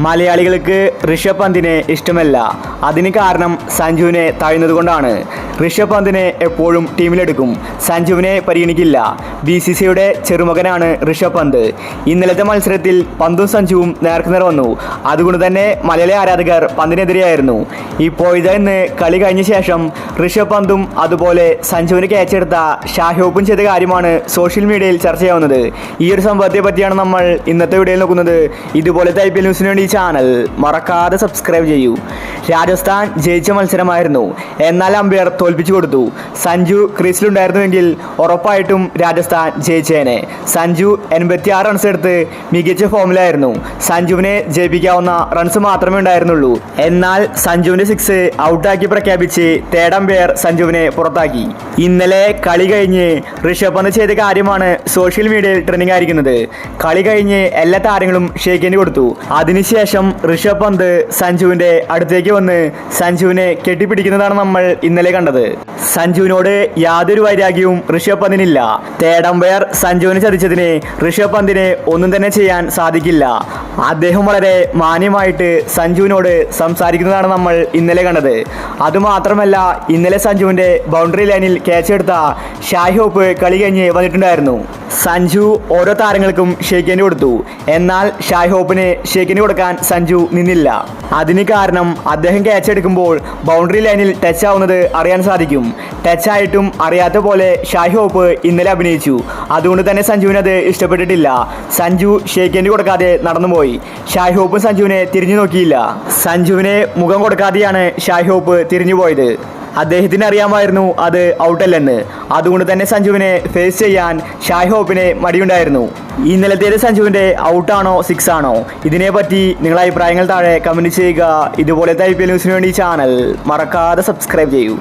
മലയാളികൾക്ക് ഋഷഭ് പന്തിനെ ഇഷ്ടമല്ല. അതിന് കാരണം സഞ്ജുവിനെ തഴയുന്നതുകൊണ്ടാണ്. ഋഷഭ് പന്തിനെ എപ്പോഴും ടീമിലെടുക്കും, സഞ്ജുവിനെ പരിഗണിക്കില്ല. BCCIയുടെ ചെറുമകനാണ് ഋഷഭ് പന്ത്. ഇന്നലത്തെ മത്സരത്തിൽ പന്തും സഞ്ജുവും നേർക്കുനേർ വന്നു. അതുകൊണ്ട് തന്നെ മലയാളി ആരാധകർ പന്തിനെതിരെയായിരുന്നു. ഇപ്പോഴത്തെ ഇന്ന് കളി കഴിഞ്ഞ ശേഷം ഋഷഭ് പന്തും അതുപോലെ സഞ്ജുവിന് ക്യാച്ചെടുത്ത ഷാഹിബും ചെയ്ത കാര്യമാണ് സോഷ്യൽ മീഡിയയിൽ ചർച്ചയാവുന്നത്. ഈ ഒരു സംഭവത്തെ പറ്റിയാണ് നമ്മൾ ഇന്നത്തെ വീഡിയോയിൽ നോക്കുന്നത്. ഇതുപോലത്തെ IPL ന്യൂസിന് വേണ്ടി ഈ ചാനൽ മറക്കാതെ സബ്സ്ക്രൈബ് ചെയ്യൂ. രാജസ്ഥാൻ ജയിച്ച മത്സരമായിരുന്നു, എന്നാൽ അമ്പയർ തോൽപ്പിച്ചു കൊടുത്തു. സഞ്ജു ക്രീസിലുണ്ടായിരുന്നുവെങ്കിൽ ഉറപ്പായിട്ടും രാജസ്ഥാൻ ജയിച്ചേനെ. സഞ്ജു 86 റൺസ് എടുത്ത് മികച്ച ഫോമിലായിരുന്നു. സഞ്ജുവിനെ ജയിപ്പിക്കാവുന്ന റൺസ് മാത്രമേ ഉണ്ടായിരുന്നുള്ളൂ. എന്നാൽ സഞ്ജുവിന്റെ 6 ഔട്ടാക്കി പ്രഖ്യാപിച്ച് തേർഡ് അമ്പയർ സഞ്ജുവിനെ പുറത്താക്കി. ഇന്നലെ കളി കഴിഞ്ഞ് ഋഷഭ് പന്ത് ചെയ്ത കാര്യമാണ് സോഷ്യൽ മീഡിയയിൽ ട്രെൻഡിങ് ആയിരിക്കുന്നത്. കളി കഴിഞ്ഞ് എല്ലാ താരങ്ങളും ഷേക്ക് ഹാൻഡ് കൊടുത്തു. അതിനുശേഷം ഋഷഭ് പന്ത് സഞ്ജുവിന്റെ അടുത്തേക്ക് വന്ന് സഞ്ജുവിനെ കെട്ടിപ്പിടിക്കുന്നതാണ് നമ്മൾ ഇന്നലെ കണ്ടത്. സഞ്ജുവിനോട് യാതൊരു വൈരാഗ്യവും ഋഷഭ് പന്തിനില്ല. തേർഡ് അമ്പയർ സഞ്ജുവിനെ ചതിച്ചതിന് ഋഷഭ് പന്തിന് ഒന്നും തന്നെ ചെയ്യാൻ സാധിക്കില്ല. അദ്ദേഹം വളരെ മാന്യമായിട്ട് സഞ്ജുവിനോട് സംസാരിക്കുന്നതാണ് നമ്മൾ ഇന്നലെ കണ്ടത്. അതുമാത്രമല്ല, ഇന്നലെ സഞ്ജുവിന്റെ ബൗണ്ടറി ലൈനിൽ ക്യാച്ച് എടുത്ത ഷാഹിബ് കളി കഴിഞ്ഞ് വന്നിട്ടുണ്ടായിരുന്നു. സഞ്ജു ഓരോ താരങ്ങൾക്കും ഷേക്ക് ഹാൻഡ് കൊടുത്തു. എന്നാൽ ഷാഹിബിന് ഷേക്ക് ഹാൻഡ് കൊടുക്കാൻ സഞ്ജു നിന്നില്ല. അതിന് കാരണം അദ്ദേഹം ക്യാച്ച് എടുക്കുമ്പോൾ ബൗണ്ടറി ലൈനിൽ ടച്ച് ആവുന്നത് അറിയാൻ സാധിക്കും. ടച്ച് ആയിട്ടും അറിയാത്ത പോലെ ഷാഹിബ് ഇന്നലെ അഭിനയിച്ചു. അതുകൊണ്ട് തന്നെ സഞ്ജുവിന് അത് ഇഷ്ടപ്പെട്ടിട്ടില്ല. സഞ്ജു ഷേക്ക് ഹാൻഡ് കൊടുക്കാതെ നടന്നുപോയി. ഷാഹിബും സഞ്ജുവിനെ തിരിഞ്ഞു നോക്കിയില്ല. സഞ്ജുവിനെ മുഖം കൊടുക്കാതെയാണ് ഷാഹിബ് തിരിഞ്ഞു പോയത്. അദ്ദേഹത്തിന് അറിയാമായിരുന്നു അത് ഔട്ടല്ലെന്ന്. അതുകൊണ്ട് തന്നെ സഞ്ജുവിനെ ഫേസ് ചെയ്യാൻ ഷാഹിബിന് മടിയുണ്ടായിരുന്നു. ഇന്നലത്തേത് സഞ്ജുവിൻ്റെ ഔട്ടാണോ 6 ആണോ? ഇതിനെപ്പറ്റി നിങ്ങളുടെ അഭിപ്രായങ്ങൾ താഴെ കമൻറ്റ് ചെയ്യുക. ഇതുപോലത്തെ IPL ന്യൂസിന് വേണ്ടി ചാനൽ മറക്കാതെ സബ്സ്ക്രൈബ് ചെയ്യൂ.